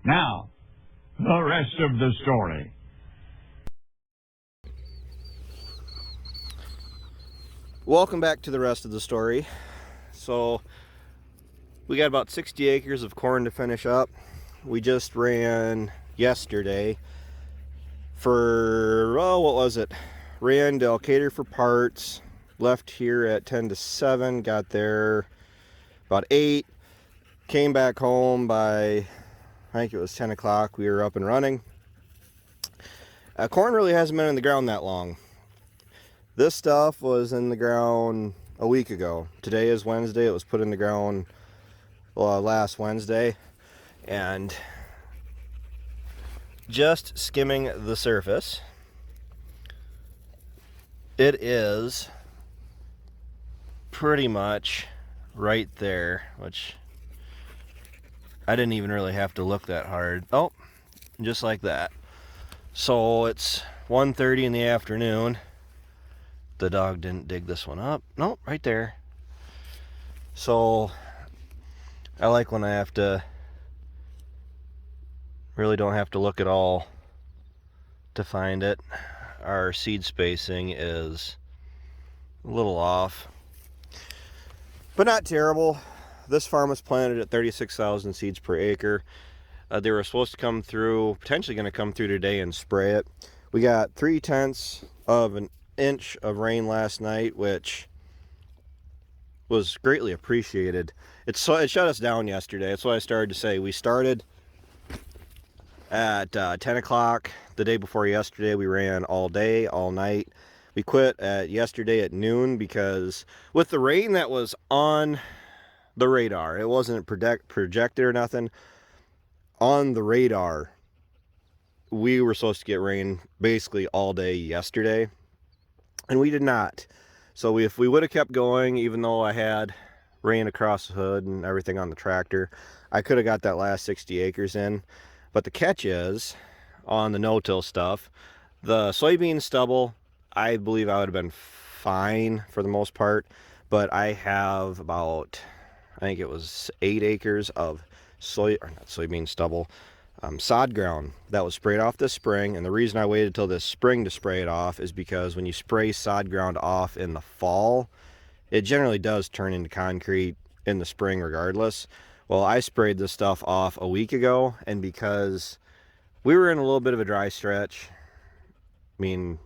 Now, the rest of the story. Welcome back to the rest of the story. So we got about 60 acres of corn to finish up. We just ran yesterday for, what was it? Ran to Decatur for parts, left here at 10 to 7, got there about 8, came back home by, I think it was 10 o'clock, we were up and running. Corn really hasn't been in the ground that long. This stuff was in the ground a week ago. Today is Wednesday. It was put in the ground last Wednesday. And just skimming the surface, it is pretty much right there, which I didn't even really have to look that hard. Oh, just like that. So it's 1:30 in the afternoon. The dog didn't dig this one up. Nope, right there. So I like when I really don't have to look at all to find it. Our seed spacing is a little off, but not terrible. This farm was planted at 36,000 seeds per acre. They were supposed to come through, potentially going to come through today and spray it. We got 3/10 of an inch of rain last night, which was greatly appreciated. It shut us down yesterday. That's what I started to say. We started at 10 o'clock the day before yesterday. We ran all day, all night. We quit yesterday at noon because with the rain that was on the radar, it wasn't projected or nothing. On the radar, we were supposed to get rain basically all day yesterday, and we did not. So if we would have kept going, even though I had rain across the hood and everything on the tractor, I could have got that last 60 acres in. But the catch is, on the no-till stuff, the soybean stubble, I believe I would have been fine for the most part, but I have about, I think it was 8 acres of soybean stubble, sod ground that was sprayed off this spring. And the reason I waited till this spring to spray it off is because when you spray sod ground off in the fall, it generally does turn into concrete in the spring regardless. Well, I sprayed this stuff off a week ago, and because we were in a little bit of a dry stretch, I mean,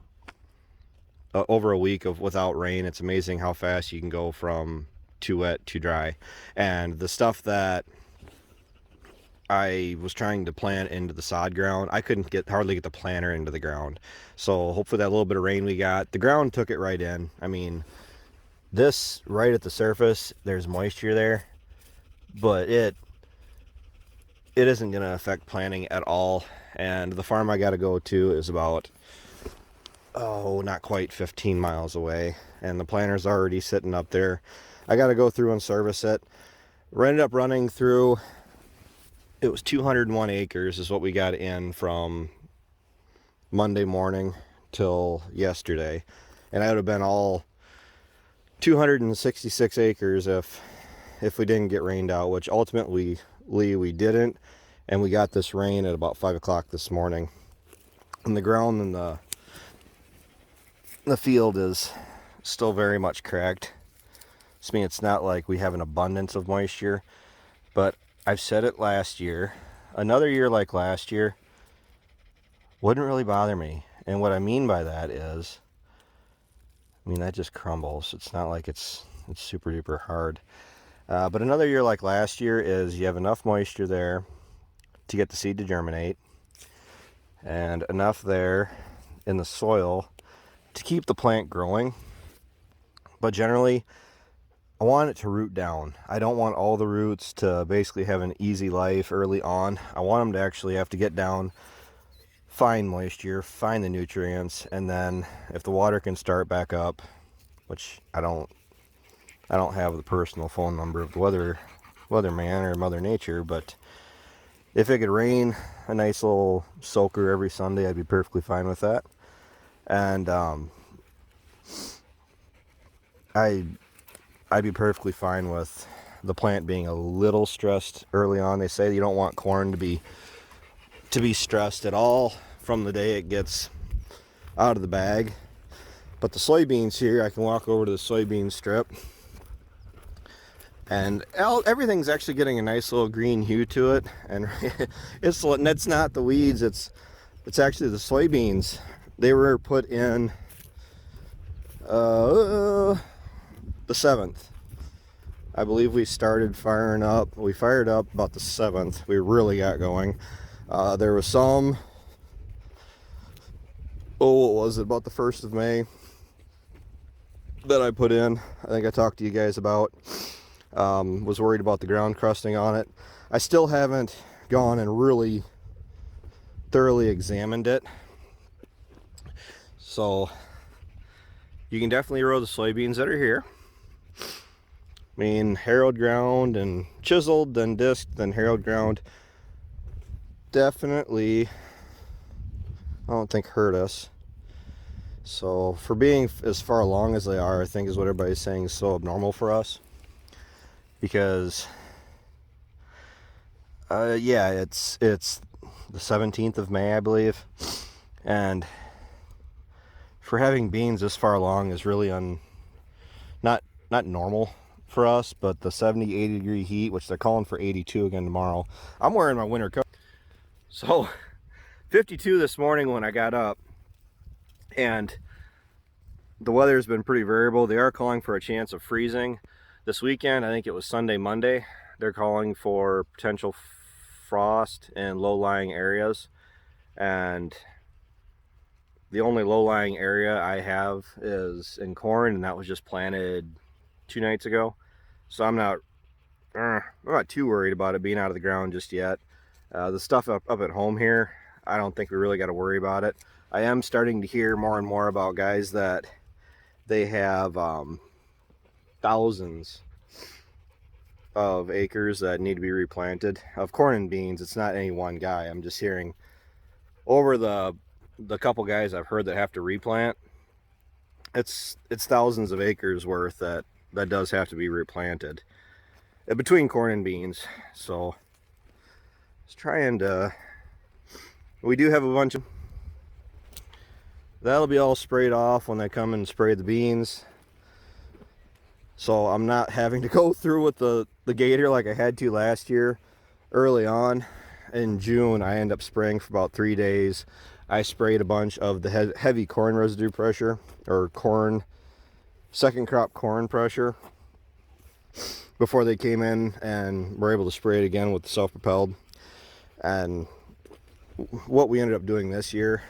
over a week of without rain, it's amazing how fast you can go from too wet to dry. And the stuff that I was trying to plant into the sod ground, I couldn't hardly get the planter into the ground. So hopefully that little bit of rain we got, the ground took it right in. I mean, this right at the surface, there's moisture there, but it isn't going to affect planting at all. And the farm I got to go to is about, not quite 15 miles away, and the planter's already sitting up there. I got to go through and service it. We ended up running through, it was 201 acres is what we got in from Monday morning till yesterday. And I would have been all 266 acres if we didn't get rained out, which ultimately we didn't. And we got this rain at about 5 o'clock this morning. And the ground in the field is still very much cracked. I mean, it's not like we have an abundance of moisture, but I've said it last year, another year like last year wouldn't really bother me. And what I mean by that is, I mean, that just crumbles. It's not like it's super duper hard. But another year like last year is you have enough moisture there to get the seed to germinate, and enough there in the soil to keep the plant growing. But generally, I want it to root down. I don't want all the roots to basically have an easy life early on. I want them to actually have to get down, find moisture, find the nutrients, and then if the water can start back up, which I don't have the personal phone number of the weatherman or Mother Nature, but if it could rain a nice little soaker every Sunday, I'd be perfectly fine with that. And I'd be perfectly fine with the plant being a little stressed early on. They say you don't want corn to be to be stressed at all from the day it gets out of the bag. But the soybeans here, I can walk over to the soybean strip, and everything's actually getting a nice little green hue to it. And it's not the weeds, it's actually the soybeans. They were put in the 7th. I believe we started firing up. We fired up about the 7th. We really got going. There was some, what was it, about the 1st of May that I put in. I think I talked to you guys about. Was worried about the ground crusting on it. I still haven't gone and really thoroughly examined it. So you can definitely row the soybeans that are here. I mean, harrowed ground and chiseled, then disked, then harrowed ground. Definitely, I don't think hurt us. So for being as far along as they are, I think is what everybody's saying is so abnormal for us. Because, yeah, it's the 17th of May, I believe. And for having beans this far along is really not normal for us. But the 70, 80 degree heat, which they're calling for 82 again tomorrow. I'm wearing my winter coat. So 52 this morning when I got up, and the weather's been pretty variable. They are calling for a chance of freezing this weekend. I think it was Sunday, Monday. They're calling for potential frost in low-lying areas, and the only low-lying area I have is in corn, and that was just planted 2 nights ago. So I'm not too worried about it being out of the ground just yet. The stuff up at home here, I don't think we really got to worry about it. I am starting to hear more and more about guys that they have thousands of acres that need to be replanted of corn and beans. It's not any one guy. I'm just hearing over the couple guys I've heard that have to replant, it's thousands of acres worth that does have to be replanted between corn and beans. So just trying to, we do have a bunch of that'll be all sprayed off when they come and spray the beans. So I'm not having to go through with the gator like I had to last year. Early on in June, I ended up spraying for about 3 days. I sprayed a bunch of the heavy corn residue pressure, or second crop corn pressure, before they came in and were able to spray it again with the self-propelled. And what we ended up doing this year,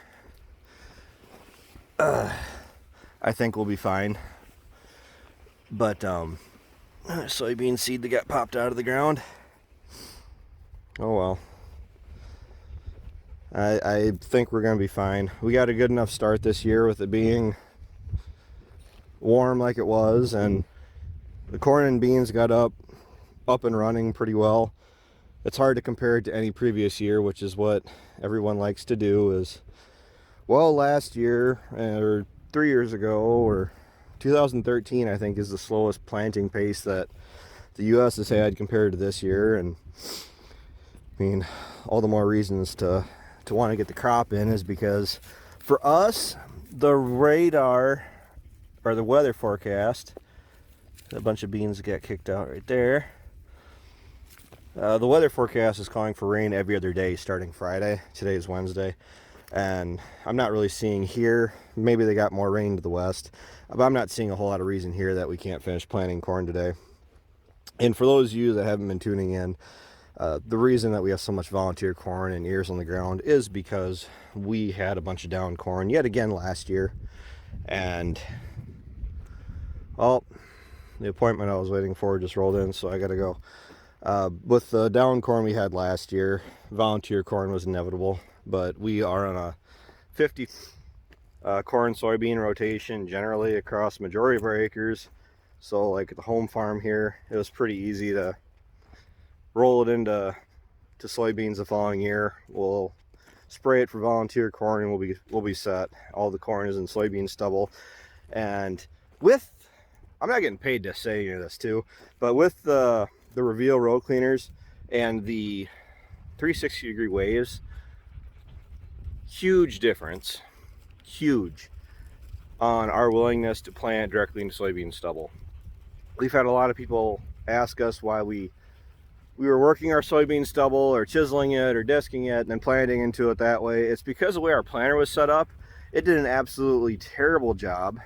I think we'll be fine. But soybean seed that got popped out of the ground, oh well. I think we're gonna be fine. We got a good enough start this year with it being warm like it was, and the corn and beans got up and running pretty well. It's hard to compare it to any previous year, which is what everyone likes to do. Is, well, last year or 3 years ago, or 2013, I think, is the slowest planting pace that the U.S. has had compared to this year. And I mean, all the more reasons to want to get the crop in is because for us, the radar or the weather forecast, a bunch of beans got kicked out right there. The weather forecast is calling for rain every other day starting Friday. Today is Wednesday. And I'm not really seeing here, maybe they got more rain to the west, but I'm not seeing a whole lot of reason here that we can't finish planting corn today. And for those of you that haven't been tuning in, the reason that we have so much volunteer corn and ears on the ground is because we had a bunch of down corn yet again last year. And, well, the appointment I was waiting for just rolled in, so I gotta go. With the down corn we had last year, volunteer corn was inevitable, but we are on a 50 corn soybean rotation generally across the majority of our acres. So like at the home farm here, it was pretty easy to roll it into soybeans the following year. We'll spray it for volunteer corn and we'll be set. All the corn is in soybean stubble. And with, I'm not getting paid to say any of this too, but with the Reveal row cleaners and the 360 degree waves huge difference, huge, on our willingness to plant directly into soybean stubble. We've had a lot of people ask us why we were working our soybean stubble or chiseling it or disking it and then planting into it that way. It's because the way our planter was set up, it did an absolutely terrible job.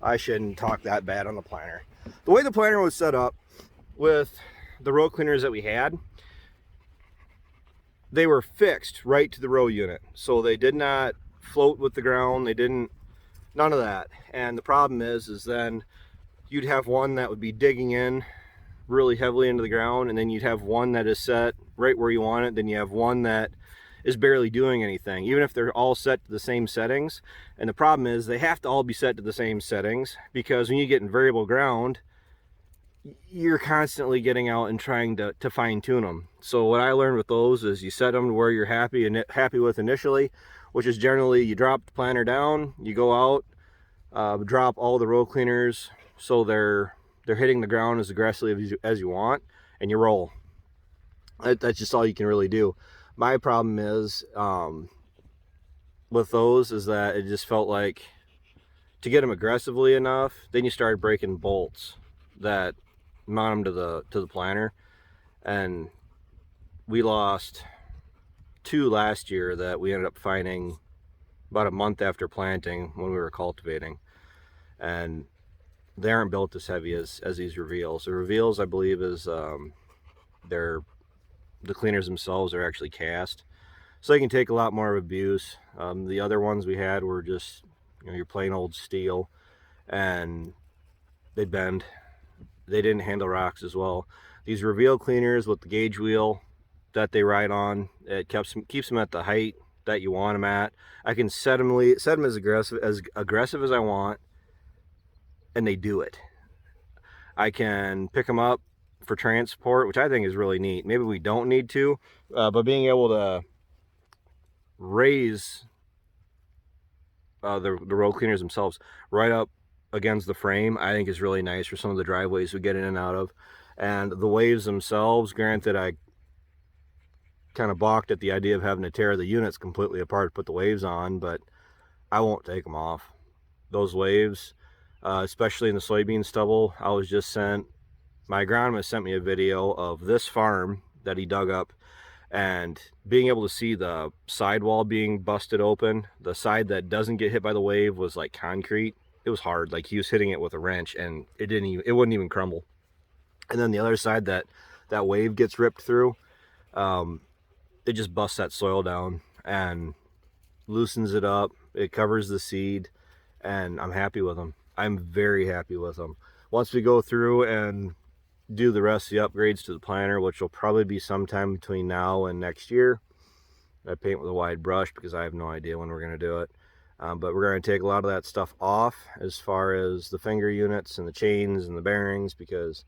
I shouldn't talk that bad on the planter. The way the planter was set up with the row cleaners that we had, they were fixed right to the row unit. So they did not float with the ground. They didn't, none of that. And the problem is then you'd have one that would be digging in really heavily into the ground, and then you'd have one that is set right where you want it. Then you have one that is barely doing anything, even if they're all set to the same settings. And the problem is they have to all be set to the same settings, because when you get in variable ground, you're constantly getting out and trying to fine tune them. So what I learned with those is you set them to where you're happy with initially, which is generally you drop the planter down, you go out, drop all the row cleaners so they're hitting the ground as aggressively as you want, and you roll. That's just all you can really do. My problem is with those is that it just felt like to get them aggressively enough, then you started breaking bolts that mount them to the planter, and we lost 2 last year that we ended up finding about a month after planting when we were cultivating, and they aren't built as heavy as these reveals. The reveals, I believe, is the cleaners themselves are actually cast, so they can take a lot more of abuse. The other ones we had were just, your plain old steel, and they bend. They didn't handle rocks as well. These reveal cleaners with the gauge wheel that they ride on, it keeps them at the height that you want them at. I can set them as aggressive as I want, and they do it. I can pick them up for transport, which I think is really neat. Maybe we don't need to, but being able to raise the row cleaners themselves right up against the frame, I think is really nice for some of the driveways we get in and out of. And the waves themselves, granted, I kind of balked at the idea of having to tear the units completely apart to put the waves on, but I won't take them off. Those waves, especially in the soybean stubble, I was just sent, my agronomist sent me a video of this farm that he dug up, and being able to see the sidewall being busted open. The side that doesn't get hit by the wave was like concrete. It was hard, like he was hitting it with a wrench, and it wouldn't even crumble. And then the other side that wave gets ripped through, it just busts that soil down and loosens it up. It covers the seed, and I'm happy with them. I'm very happy with them. Once we go through and do the rest of the upgrades to the planter, which will probably be sometime between now and next year, I paint with a wide brush because I have no idea when we're going to do it. But we're going to take a lot of that stuff off, as far as the finger units and the chains and the bearings, because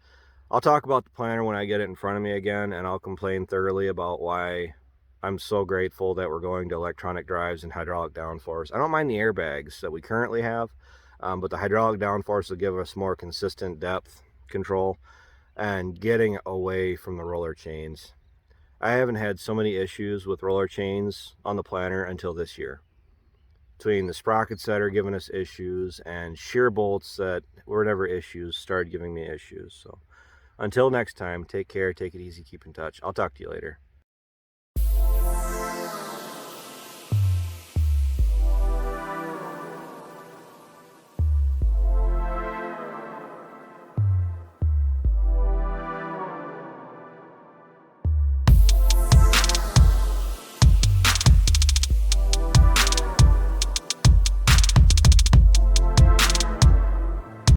I'll talk about the planter when I get it in front of me again, and I'll complain thoroughly about why I'm so grateful that we're going to electronic drives and hydraulic downforce. I don't mind the airbags that we currently have, but the hydraulic downforce will give us more consistent depth control and getting away from the roller chains. I haven't had so many issues with roller chains on the planter until this year. Between the sprockets that are giving us issues and shear bolts that were never issues started giving me issues. So until next time, take care, take it easy, keep in touch. I'll talk to you later.